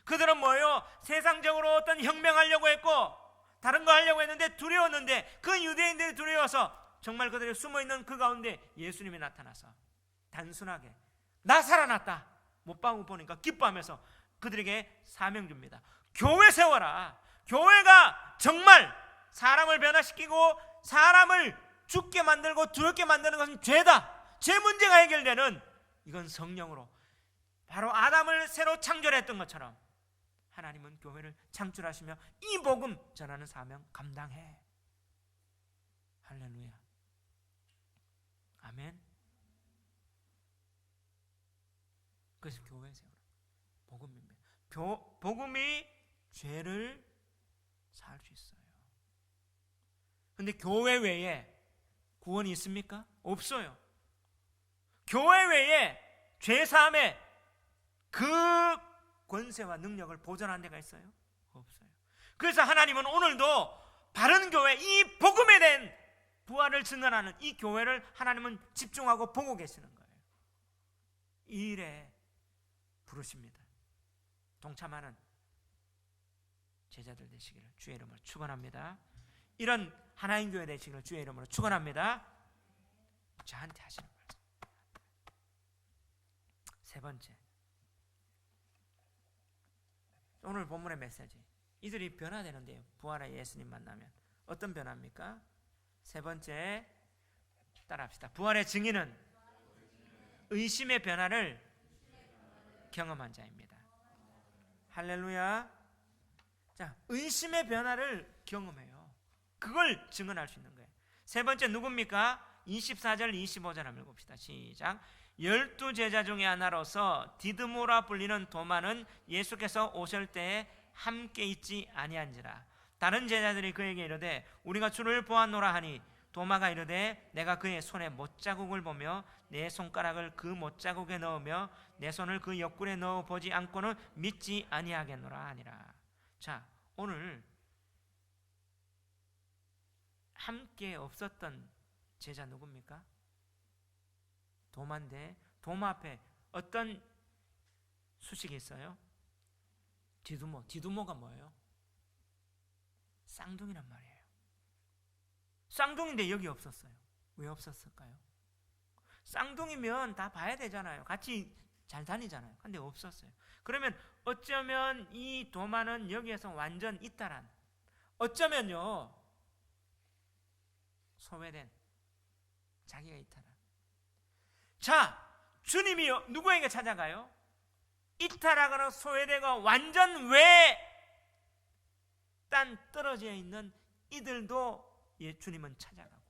그들은 뭐예요? 세상적으로 어떤 혁명하려고 했고 다른 거 하려고 했는데 두려웠는데 그 유대인들이 두려워서 정말 그들이 숨어있는 그 가운데 예수님이 나타나서 단순하게 나 살아났다 못 보니까 기뻐하면서 그들에게 사명 줍니다. 교회 세워라. 교회가 정말 사람을 변화시키고 사람을 죽게 만들고 두렵게 만드는 것은 죄다. 죄 문제가 해결되는, 이건 성령으로, 바로 아담을 새로 창조했던 것처럼 하나님은 교회를 창출하시며 이 복음 전하는 사명 감당해. 할렐루야. 아멘. 그래서 교회 세우라. 복음입니다. 복음이 죄를 살 수 있어요. 근데 교회 외에 구원이 있습니까? 없어요. 교회 외에 죄사함의 그 권세와 능력을 보존하는 데가 있어요? 없어요. 그래서 하나님은 오늘도 바른 교회, 이 복음에 대한 부활을 증언하는 이 교회를 하나님은 집중하고 보고 계시는 거예요. 이 일에 부르십니다. 동참하는 제자들 되시기를 주의 이름으로 축원합니다. 이런 하나님 교회 되시기를 주의 이름으로 축원합니다. 저한테 하시는 말씀. 세 번째, 오늘 본문의 메시지, 이들이 변화되는데요. 부활의 예수님 만나면 어떤 변화입니까? 세 번째, 따라합시다. 부활의 증인은 의심의 변화를 경험한 자입니다. 할렐루야. 자, 의심의 변화를 경험해요. 그걸 증언할 수 있는 거예요. 세 번째 누굽니까? 24절 25절 한번 읽읍시다. 시작. 12제자 중에 하나로서 디드모라 불리는 도마는 예수께서 오실 때에 함께 있지 아니한지라. 다른 제자들이 그에게 이르되 우리가 주를 보았노라 하니 도마가 이르되 내가 그의 손에 못자국을 보며 내 손가락을 그 못자국에 넣으며 내 손을 그 옆구리에 넣어 보지 않고는 믿지 아니하겠노라 하니라. 자, 오늘 함께 없었던 제자 누굽니까? 도마인데 도마 앞에 어떤 수식이 있어요? 디두모. 디두모가 뭐예요? 쌍둥이란 말이에요. 쌍둥이인데 여기 없었어요. 왜 없었을까요? 쌍둥이면 다 봐야 되잖아요. 같이 잘 다니잖아요. 근데 없었어요. 그러면 어쩌면 이 도마는 여기에서 완전 이탈한, 어쩌면요 소외된, 자기가 이탈한. 자, 주님이 누구에게 찾아가요? 이탈하거나 소외되고 완전 외딴 떨어져 있는 이들도 주님은 찾아가고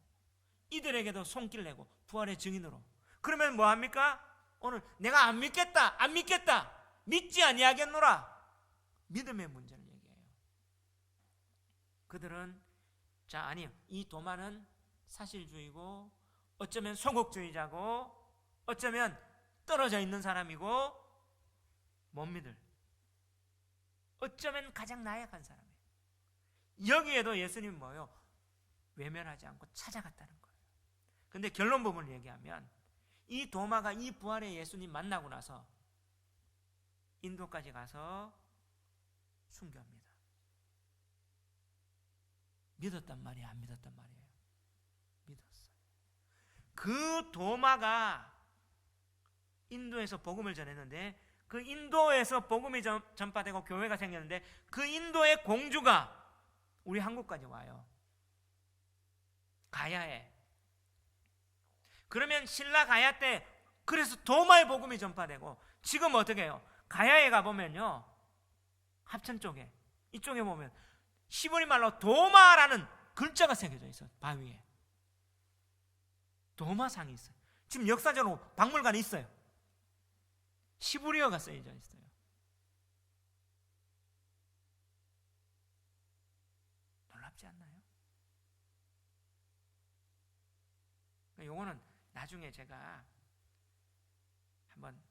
이들에게도 손길 내고 부활의 증인으로. 그러면 뭐합니까? 오늘 내가 안 믿겠다, 안 믿겠다, 믿지 아니하겠노라. 믿음의 문제를 얘기해요. 그들은 자, 아니요, 이 도마는 사실주의고 어쩌면 소극주의자고 어쩌면 떨어져 있는 사람이고 못 믿을, 어쩌면 가장 나약한 사람이에요. 여기에도 예수님은 뭐예요? 외면하지 않고 찾아갔다는 거예요. 근데 결론 부분을 얘기하면 이 도마가 이 부활의 예수님 만나고 나서 인도까지 가서 순교합니다. 믿었단 말이에요? 안 믿었단 말이에요? 믿었어요. 그 도마가 인도에서 복음을 전했는데, 그 인도에서 복음이 전파되고 교회가 생겼는데, 그 인도의 공주가 우리 한국까지 와요. 가야에. 그러면 신라 가야 때 그래서 도마의 복음이 전파되고, 지금 어떻게 해요? 가야에 가보면요, 합천 쪽에, 이쪽에 보면 시부리 말로 도마라는 글자가 새겨져 있어요. 바위에 도마상이 있어요. 지금 역사적으로 박물관에 있어요. 시부리어가 쓰여져 있어요. 놀랍지 않나요? 요거는 나중에 제가 한번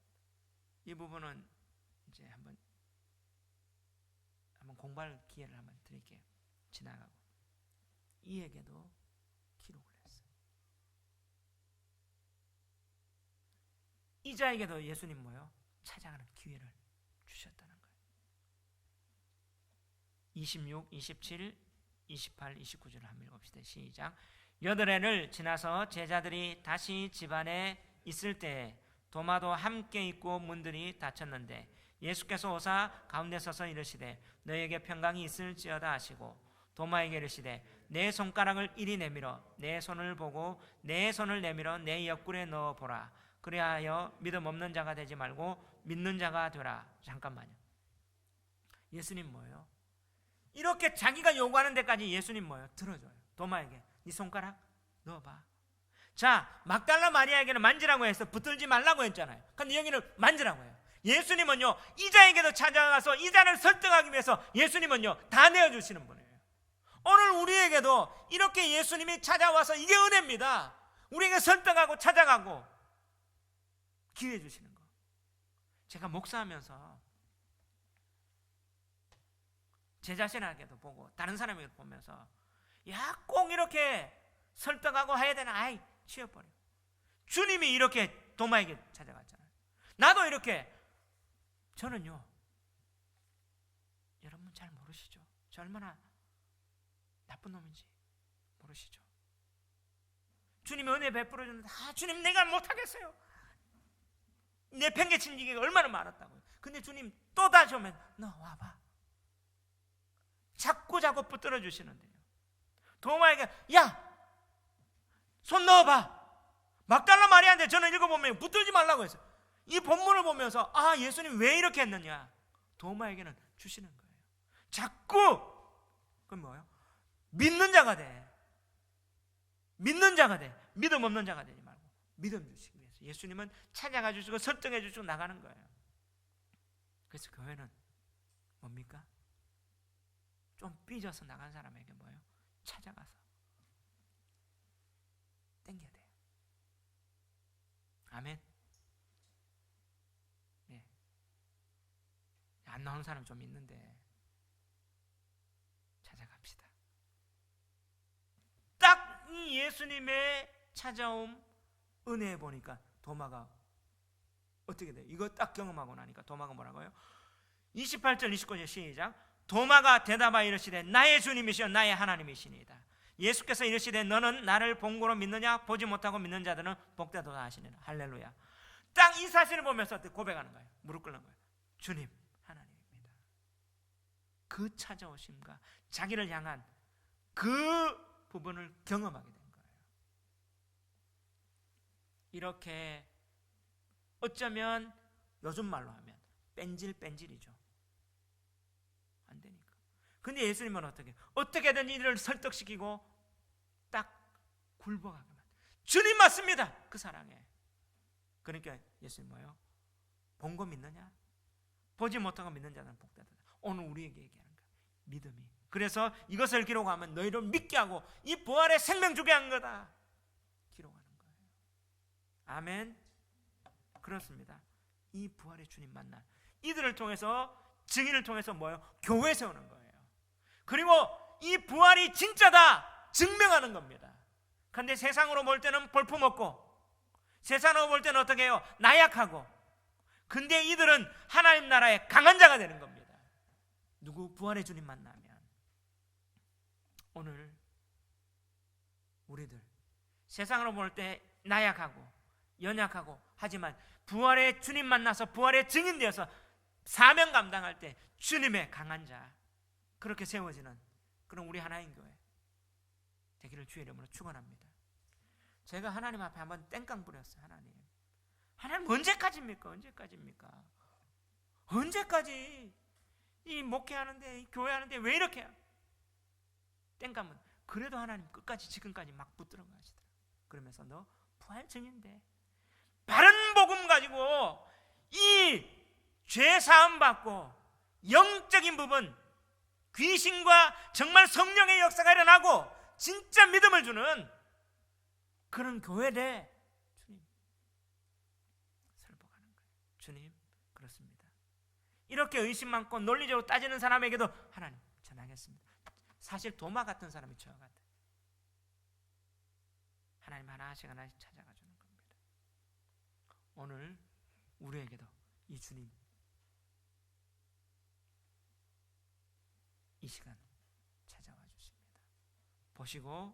이 부분은 이제 한번 공부할 기회를 한번 드릴게요. 지나가고 이에게도 기록을 했어요. 이자에게도 예수님 뭐요? 찾아가는 기회를 주셨다는 거예요. 26, 27, 28, 29절을 한번 읽읍시다. 시작. 8해를 지나서 제자들이 다시 집안에 있을 때 도마도 함께 있고 문들이 닫혔는데 예수께서 오사 가운데 서서 이르시되 너에게 평강이 있을지어다 하시고 도마에게 이르시되 내 손가락을 이리 내밀어 내 손을 보고 내 손을 내밀어 내 옆구리에 넣어 보라. 그리하여 믿음 없는 자가 되지 말고 믿는 자가 되라. 잠깐만요. 예수님 뭐예요? 이렇게 자기가 요구하는 데까지 예수님 뭐예요? 들어줘요. 도마에게 네 손가락 넣어봐. 자, 막달라 마리아에게는 만지라고 해서 붙들지 말라고 했잖아요. 근데 여기는 만지라고 해요. 예수님은요, 이자에게도 찾아가서 이자를 설득하기 위해서 예수님은요, 다 내어주시는 분이에요. 오늘 우리에게도 이렇게 예수님이 찾아와서 이게 은혜입니다. 우리에게 설득하고 찾아가고 기회 주시는 거. 제가 목사하면서 제 자신에게도 보고 다른 사람에게도 보면서 야, 꼭 이렇게 설득하고 해야 되나? 아이, 치워버려. 주님이 이렇게 도마에게 찾아갔잖아요. 나도 이렇게. 저는요, 여러분 잘 모르시죠? 저 얼마나 나쁜 놈인지 모르시죠? 주님이 은혜 베풀어 주는데 주님 내가 못하겠어요. 내 팽개친 얘기가 얼마나 많았다고요. 근데 주님 또 다시 오면 너 와봐. 자꾸 붙들어 주시는데요. 도마에게 야, 손 넣어봐. 막달라 마리아인데 저는 읽어보면 붙들지 말라고 했어요. 이 본문을 보면서 예수님 왜 이렇게 했느냐. 도마에게는 주시는 거예요. 자꾸 그건 뭐예요? 믿는 자가 돼. 믿는 자가 돼. 믿음 없는 자가 되지 말고 믿음 주시기 위해서 예수님은 찾아가 주시고 설득해 주시고 나가는 거예요. 그래서 교회는 뭡니까? 좀 삐져서 나간 사람에게 뭐예요? 찾아가서 땡겨야 돼요. 아멘. 네. 안 나오는 사람 좀 있는데 찾아갑시다. 딱 이 예수님의 찾아옴 은혜에 보니까 도마가 어떻게 돼요? 이거 딱 경험하고 나니까 도마가 뭐라고요? 28절 29절 시작. 도마가 대답하여 이르시되 나의 주님이시여 나의 하나님이시니이다. 예수께서 이르시되 너는 나를 본고로 믿느냐? 보지 못하고 믿는 자들은 복되도다 하시니라. 할렐루야. 딱 이 사실을 보면서 고백하는 거예요. 무릎 꿇는 거예요. 주님 하나님입니다. 그 찾아오심과 자기를 향한 그 부분을 경험하게 된 거예요. 이렇게 어쩌면 요즘 말로 하면 뺀질뺀질이죠. 안 되니까. 근데 예수님은 어떻게든 이들을 설득시키고 딱 굴복하게 만들어요. 주님 맞습니다. 그 사랑에. 그러니까 예수님 뭐예요? 본 거 믿느냐? 보지 못하고 믿는 자는 복되다. 오늘 우리에게 얘기하는 거예요. 믿음이. 그래서 이것을 기록하면 너희를 믿게 하고 이 부활의 생명 주게 한 거다. 기록하는 거예요. 아멘. 그렇습니다. 이 부활의 주님 만나 이들을 통해서 증인을 통해서 뭐예요? 교회 세우는 거예요. 그리고 이 부활이 진짜다 증명하는 겁니다. 그런데 세상으로 볼 때는 볼품없고 세상으로 볼 때는 어떻게 해요? 나약하고. 근데 이들은 하나님 나라의 강한 자가 되는 겁니다. 누구? 부활의 주님 만나면. 오늘 우리들 세상으로 볼 때 나약하고 연약하고 하지만 부활의 주님 만나서 부활의 증인 되어서 사명 감당할 때 주님의 강한 자 그렇게 세워지는 그런 우리 하나님 교회 되기를 주의 이름으로 축원합니다. 제가 하나님 앞에 한번 땡깡 부렸어요. 하나님 언제까지입니까? 언제까지 이 목회하는데 이 교회하는데 왜 이렇게 해요? 땡깡은 그래도 하나님 끝까지 지금까지 막 붙들어 가시더라고요. 그러면서 너 부활 증인데 바른 복음 가지고 이 죄 사함 받고 영적인 부분 귀신과 정말 성령의 역사가 일어나고 진짜 믿음을 주는 그런 교회래. 주님 설복하는 거예요. 주님 그렇습니다. 이렇게 의심 많고 논리적으로 따지는 사람에게도 하나님 전하겠습니다. 사실 도마 같은 사람이 저와 같아요. 하나님 하나씩 찾아가 주는 겁니다. 오늘 우리에게도 이 주님 이 시간 찾아와 주십니다. 보시고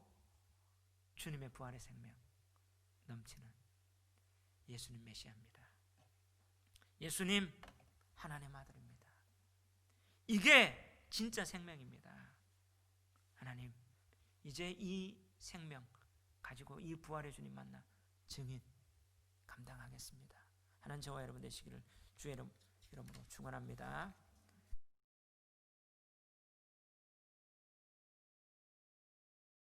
주님의 부활의 생명 넘치는 예수님 메시아입니다. 예수님 하나님 아들입니다. 이게 진짜 생명입니다. 하나님, 이제 이 생명 가지고 이 부활의 주님 만나 증인 감당하겠습니다. 하나님, 저와 여러분 되시기를 주의 이름으로 축원합니다.